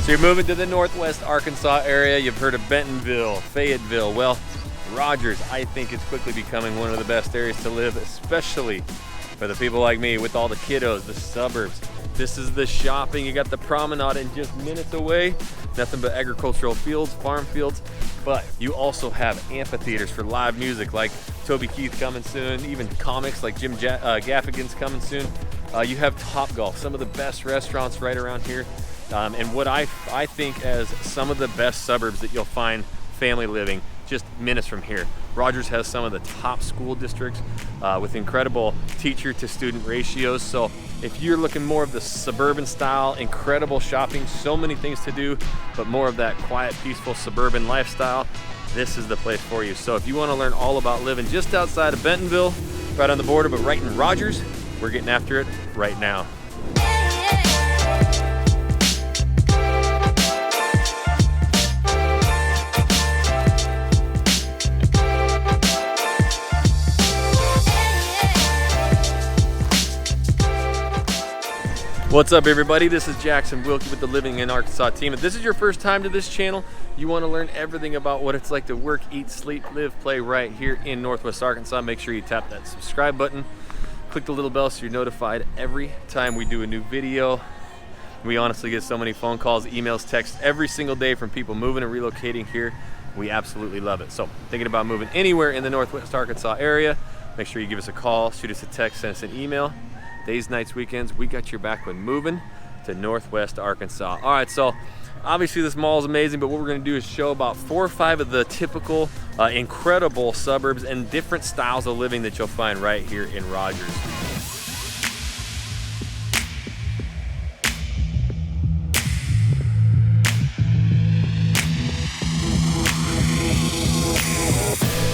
So you're moving to the Northwest Arkansas area. You've heard of Bentonville, Fayetteville. Well, Rogers, I think, is quickly becoming one of the best areas to live, especially for the people like me with all the kiddos, the suburbs. This is the shopping. You got the promenade and just minutes away, nothing but agricultural fields, farm fields. But you also have amphitheaters for live music like Toby Keith coming soon, even comics like Jim Gaffigan's coming soon. You have Topgolf, some of the best restaurants right around here. And what I think as some of the best suburbs that you'll find family living just minutes from here. Rogers has some of the top school districts with incredible teacher to student ratios. So if you're looking more of the suburban style, incredible shopping, so many things to do, but more of that quiet, peaceful suburban lifestyle, this is the place for you. So if you want to learn all about living just outside of Bentonville, right on the border, but right in Rogers, we're getting after it right now. What's up, everybody? This is Jackson Wilkie with the Living in Arkansas team. If this is your first time to this channel, you want to learn everything about what it's like to work, eat, sleep, live, play right here in Northwest Arkansas. Make sure you tap that subscribe button. Click the little bell so you're notified every time we do a new video. We honestly get so many phone calls, emails, texts every single day from people moving and relocating here. We absolutely love it. So thinking about moving anywhere in the Northwest Arkansas area, make sure you give us a call, shoot us a text, send us an email. Days, nights, weekends, we got your back when moving to Northwest Arkansas. All right, so obviously this mall is amazing, but what we're gonna do is show about 4 or 5 of the typical incredible suburbs and different styles of living that you'll find right here in Rogers.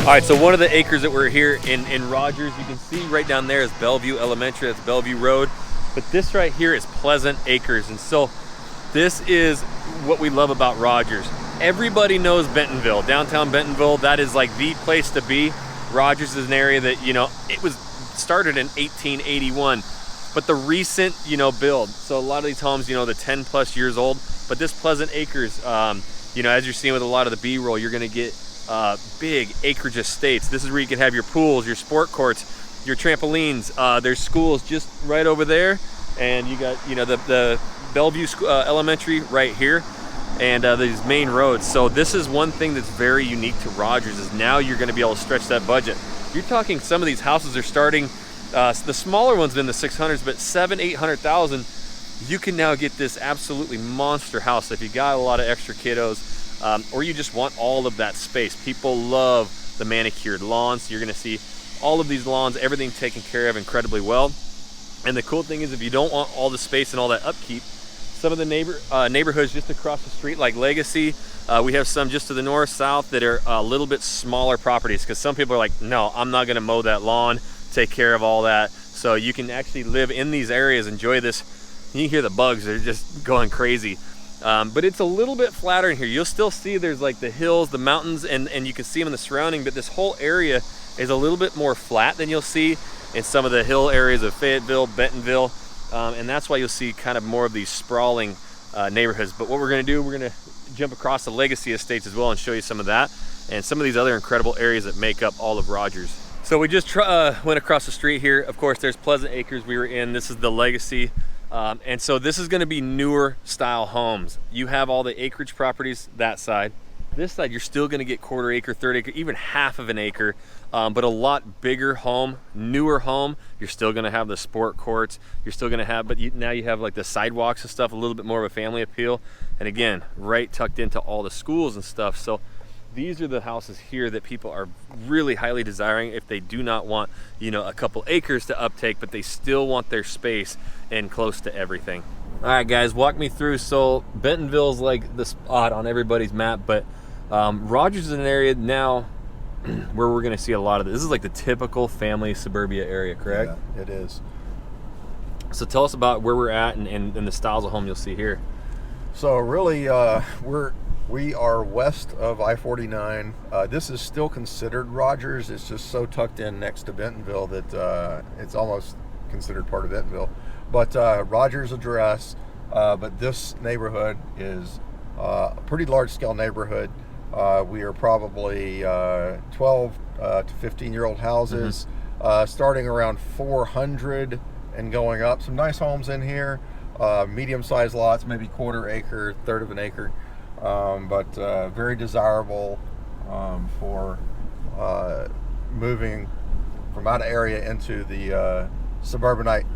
All right, so one of the acres that we're here in Rogers, you can see right down there is Bellevue Elementary, that's Bellevue Road. But this right here is Pleasant Acres. And so this is what we love about Rogers. Everybody knows Bentonville, downtown Bentonville, that is like the place to be. Rogers is an area that, you know, it was started in 1881, but the recent, you know, build. So a lot of these homes, you know, they're 10 plus years old, but this Pleasant Acres, you know, as you're seeing with a lot of the B-roll, you're gonna get big acreage estates. This is where you can have your pools, your sport courts, your trampolines. There's schools just right over there, and you got, you know, the Bellevue Elementary right here, and these main roads. So this is one thing that's very unique to Rogers, is now you're going to be able to stretch that budget. You're talking some of these houses are starting, the smaller ones in the 600s, but 700,000-800,000. You can now get this absolutely monster house if you got a lot of extra kiddos. Or you just want all of that space. People love the manicured lawns. So you're gonna see all of these lawns, everything taken care of incredibly well. And the cool thing is, if you don't want all the space and all that upkeep, some of the neighborhoods just across the street, like Legacy, we have some just to the north, south, that are a little bit smaller properties, because some people are like, no, I'm not gonna mow that lawn, take care of all that. So you can actually live in these areas, enjoy this. You hear the bugs, they're just going crazy. But it's a little bit flatter in here. You'll still see there's like the hills, the mountains, and you can see them in the surrounding, but this whole area is a little bit more flat than you'll see in some of the hill areas of Fayetteville, Bentonville, and that's why you'll see kind of more of these sprawling neighborhoods. But what we're gonna do, we're gonna jump across the Legacy Estates as well and show you some of that, and some of these other incredible areas that make up all of Rogers. So we just went across the street here. Of course, there's Pleasant Acres we were in. This is the Legacy. And so this is going to be newer style homes. You have all the acreage properties that side. This side, you're still going to get quarter acre, third acre, even half of an acre, but a lot bigger home, newer home. You're still going to have the sport courts. You're still going to have, but now you have like the sidewalks and stuff, a little bit more of a family appeal. And again, right tucked into all the schools and stuff. So these are the houses here that people are really highly desiring if they do not want, you know, a couple acres to uptake, but they still want their space and close to everything. All right, guys, walk me through. So Bentonville's like the spot on everybody's map, but Rogers is an area now where we're gonna see a lot of this. This is like the typical family suburbia area, correct? Yeah, it is. So tell us about where we're at and the styles of home you'll see here. So really, we are west of I-49. This is still considered Rogers. It's just so tucked in next to Bentonville that it's almost considered part of Bentonville. But Rogers address, but this neighborhood is a pretty large scale neighborhood. We are probably 12 to 15-year-old houses, starting around 400 and going up. Some nice homes in here, medium-sized lots, maybe quarter acre, third of an acre, but very desirable for moving from out of area into the suburbanite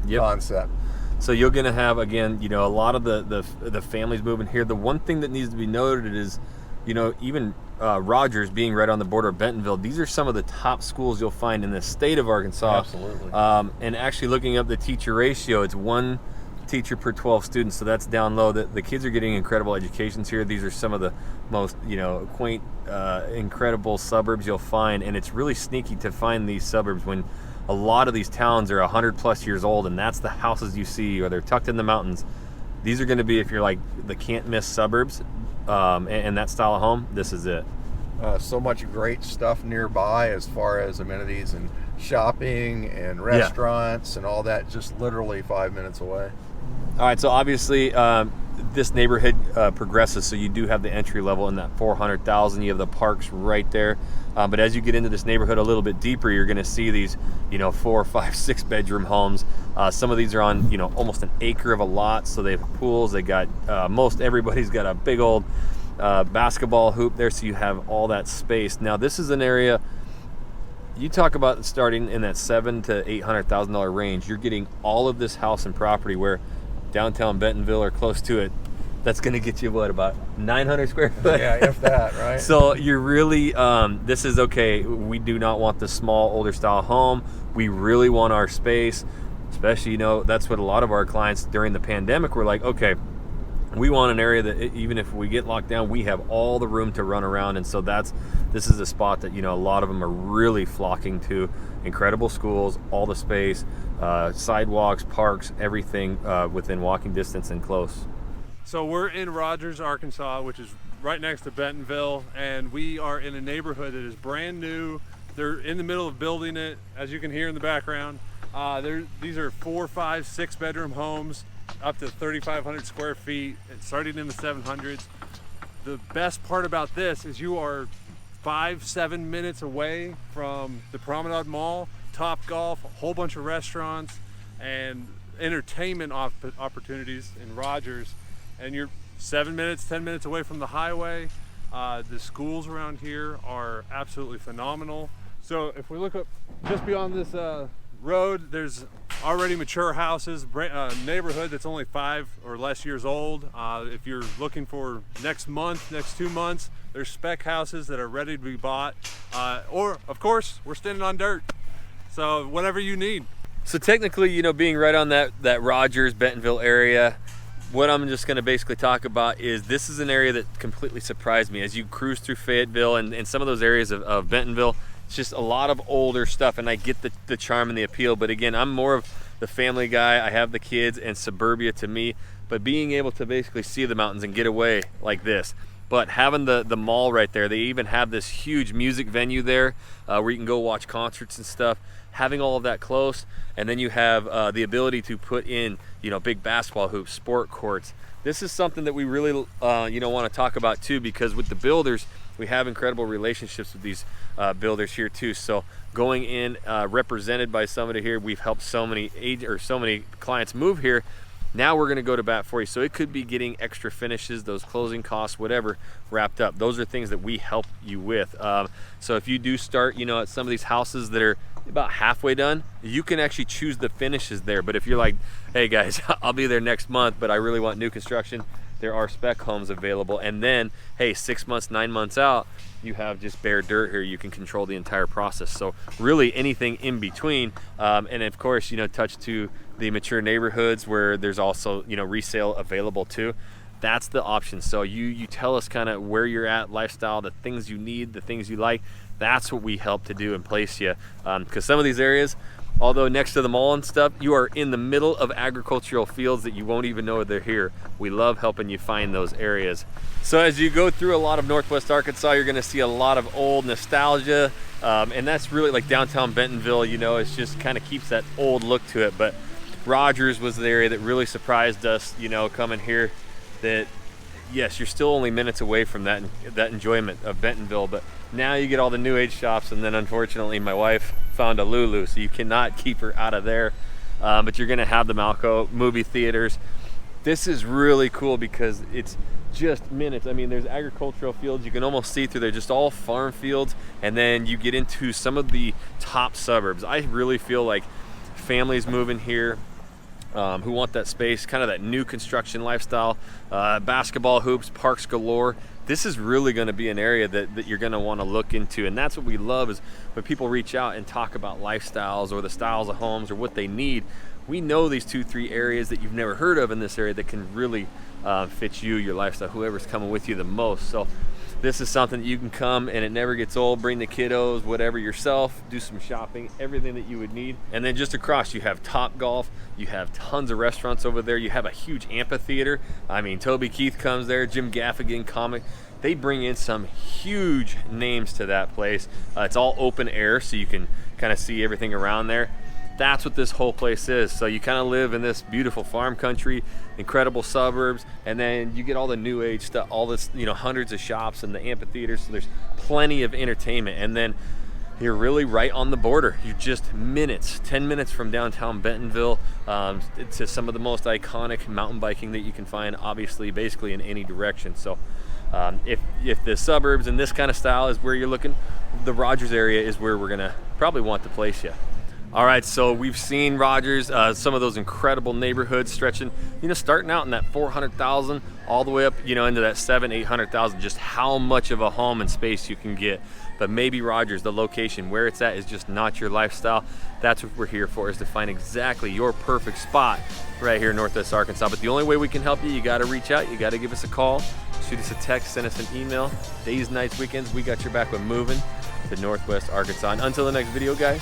concept. So you're going to have, again, a lot of the families moving here. The one thing that needs to be noted is, even Rogers being right on the border of Bentonville, these are some of the top schools you'll find in the state of Arkansas. Absolutely. And actually looking up the teacher ratio, it's 1 teacher per 12 students, so that's down low. The kids are getting incredible educations here. These are some of the most, quaint, incredible suburbs you'll find, and it's really sneaky to find these suburbs when a lot of these towns are 100 plus years old, and that's the houses you see, or they're tucked in the mountains. These are going to be, if you're like the can't miss suburbs, and that style of home, this is it. So much great stuff nearby as far as amenities and shopping and restaurants and all that, just literally 5 minutes away. All right, so obviously this neighborhood progresses, so you do have the entry level in that 400,000. You have the parks right there, but as you get into this neighborhood a little bit deeper, you're going to see these 4, 5, 6 bedroom homes. Some of these are on almost an acre of a lot, so they have pools. They got most everybody's got a big old basketball hoop there, so you have all that space. Now this is an area, you talk about starting in that $700,000 to $800,000 range. You're getting all of this house and property, where downtown Bentonville or close to it, that's going to get you about 900 square foot. Yeah, if that, right? So you're really, this is okay. We do not want the small, older style home. We really want our space, especially, that's what a lot of our clients during the pandemic were like, okay, we want an area that even if we get locked down, we have all the room to run around. And so this is a spot that, a lot of them are really flocking to. Incredible schools, all the space, sidewalks, parks, everything within walking distance and close. So we're in Rogers, Arkansas, which is right next to Bentonville, and we are in a neighborhood that is brand new. They're in the middle of building it, as you can hear in the background. These are 4, 5, 6 bedroom homes, up to 3,500 square feet, starting in the 700s. The best part about this is you are 5-7 minutes away from the Promenade Mall, Top Golf, a whole bunch of restaurants and entertainment opportunities in Rogers, and you're 7 minutes, 10 minutes away from the highway. The schools around here are absolutely phenomenal. So if we look up just beyond this road, there's already mature houses, neighborhood that's only 5 or less years old. If you're looking for next 2 months, there's spec houses that are ready to be bought. Or of course, we're standing on dirt. So whatever you need. So technically, being right on that Rogers, Bentonville area, what I'm just going to basically talk about is this is an area that completely surprised me. As you cruise through Fayetteville and some of those areas of Bentonville, it's just a lot of older stuff, and I get the charm and the appeal, but again, I'm more of the family guy. I have the kids, and suburbia to me, but being able to basically see the mountains and get away like this, but having the mall right there, they even have this huge music venue there where you can go watch concerts and stuff, having all of that close, and then you have the ability to put in big basketball hoops, sport courts. This is something that we really want to talk about too, because with the builders, we have incredible relationships with these builders here too. So going in represented by somebody here, we've helped so many clients move here. Now we're going to go to bat for you. So it could be getting extra finishes, those closing costs, whatever, wrapped up. Those are things that we help you with. So if you do start, at some of these houses that are about halfway done, you can actually choose the finishes there. But if you're like, hey guys, I'll be there next month, but I really want new construction, there are spec homes available. And then, hey, 6 months, 9 months out, you have just bare dirt here. You can control the entire process. So really anything in between. And of course, touch to the mature neighborhoods where there's also, resale available too. That's the option. So you tell us kind of where you're at, lifestyle, the things you need, the things you like. That's what we help to do and place you. Because some of these areas, although next to the mall and stuff, you are in the middle of agricultural fields that you won't even know they're here. We love helping you find those areas. So as you go through a lot of Northwest Arkansas, you're gonna see a lot of old nostalgia. And that's really like downtown Bentonville, it just kind of keeps that old look to it. But Rogers was the area that really surprised us, you know, coming here, that yes, you're still only minutes away from that enjoyment of Bentonville, but now you get all the new age shops, and then unfortunately my wife found a Lulu, so you cannot keep her out of there. But you're gonna have the Malco movie theaters. This is really cool because it's just minutes. I mean, there's agricultural fields. You can almost see through there, just all farm fields. And then you get into some of the top suburbs. I really feel like families moving here who want that space, kind of that new construction lifestyle, basketball hoops, parks galore. This is really going to be an area that you're going to want to look into. And that's what we love, is when people reach out and talk about lifestyles or the styles of homes or what they need. We know these 2-3 areas that you've never heard of in this area that can really fit you, your lifestyle, whoever's coming with you the most. So this is something that you can come and it never gets old. Bring the kiddos, whatever, yourself, do some shopping, everything that you would need. And then just across, you have Top Golf, you have tons of restaurants over there, you have a huge amphitheater. I mean, Toby Keith comes there, Jim Gaffigan comic. They bring in some huge names to that place. It's all open air, so you can kind of see everything around there. That's what this whole place is. So you kind of live in this beautiful farm country, incredible suburbs, and then you get all the new age stuff, all this, you know, hundreds of shops and the amphitheaters. So there's plenty of entertainment. And then you're really right on the border. You're just minutes, 10 minutes from downtown Bentonville, to some of the most iconic mountain biking that you can find, obviously, basically in any direction. So if the suburbs and this kind of style is where you're looking, the Rogers area is where we're gonna probably want to place you. All right, so we've seen Rogers, some of those incredible neighborhoods stretching, you know, starting out in that 400,000 all the way up, you know, into that 700,000-800,000, just how much of a home and space you can get. But maybe Rogers, the location where it's at, is just not your lifestyle. That's what we're here for, is to find exactly your perfect spot right here in Northwest Arkansas. But the only way we can help you, you got to reach out, you got to give us a call, shoot us a text, send us an email. Days, nights, weekends, we got your back with moving to Northwest Arkansas. And until the next video, guys,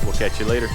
we'll catch you later.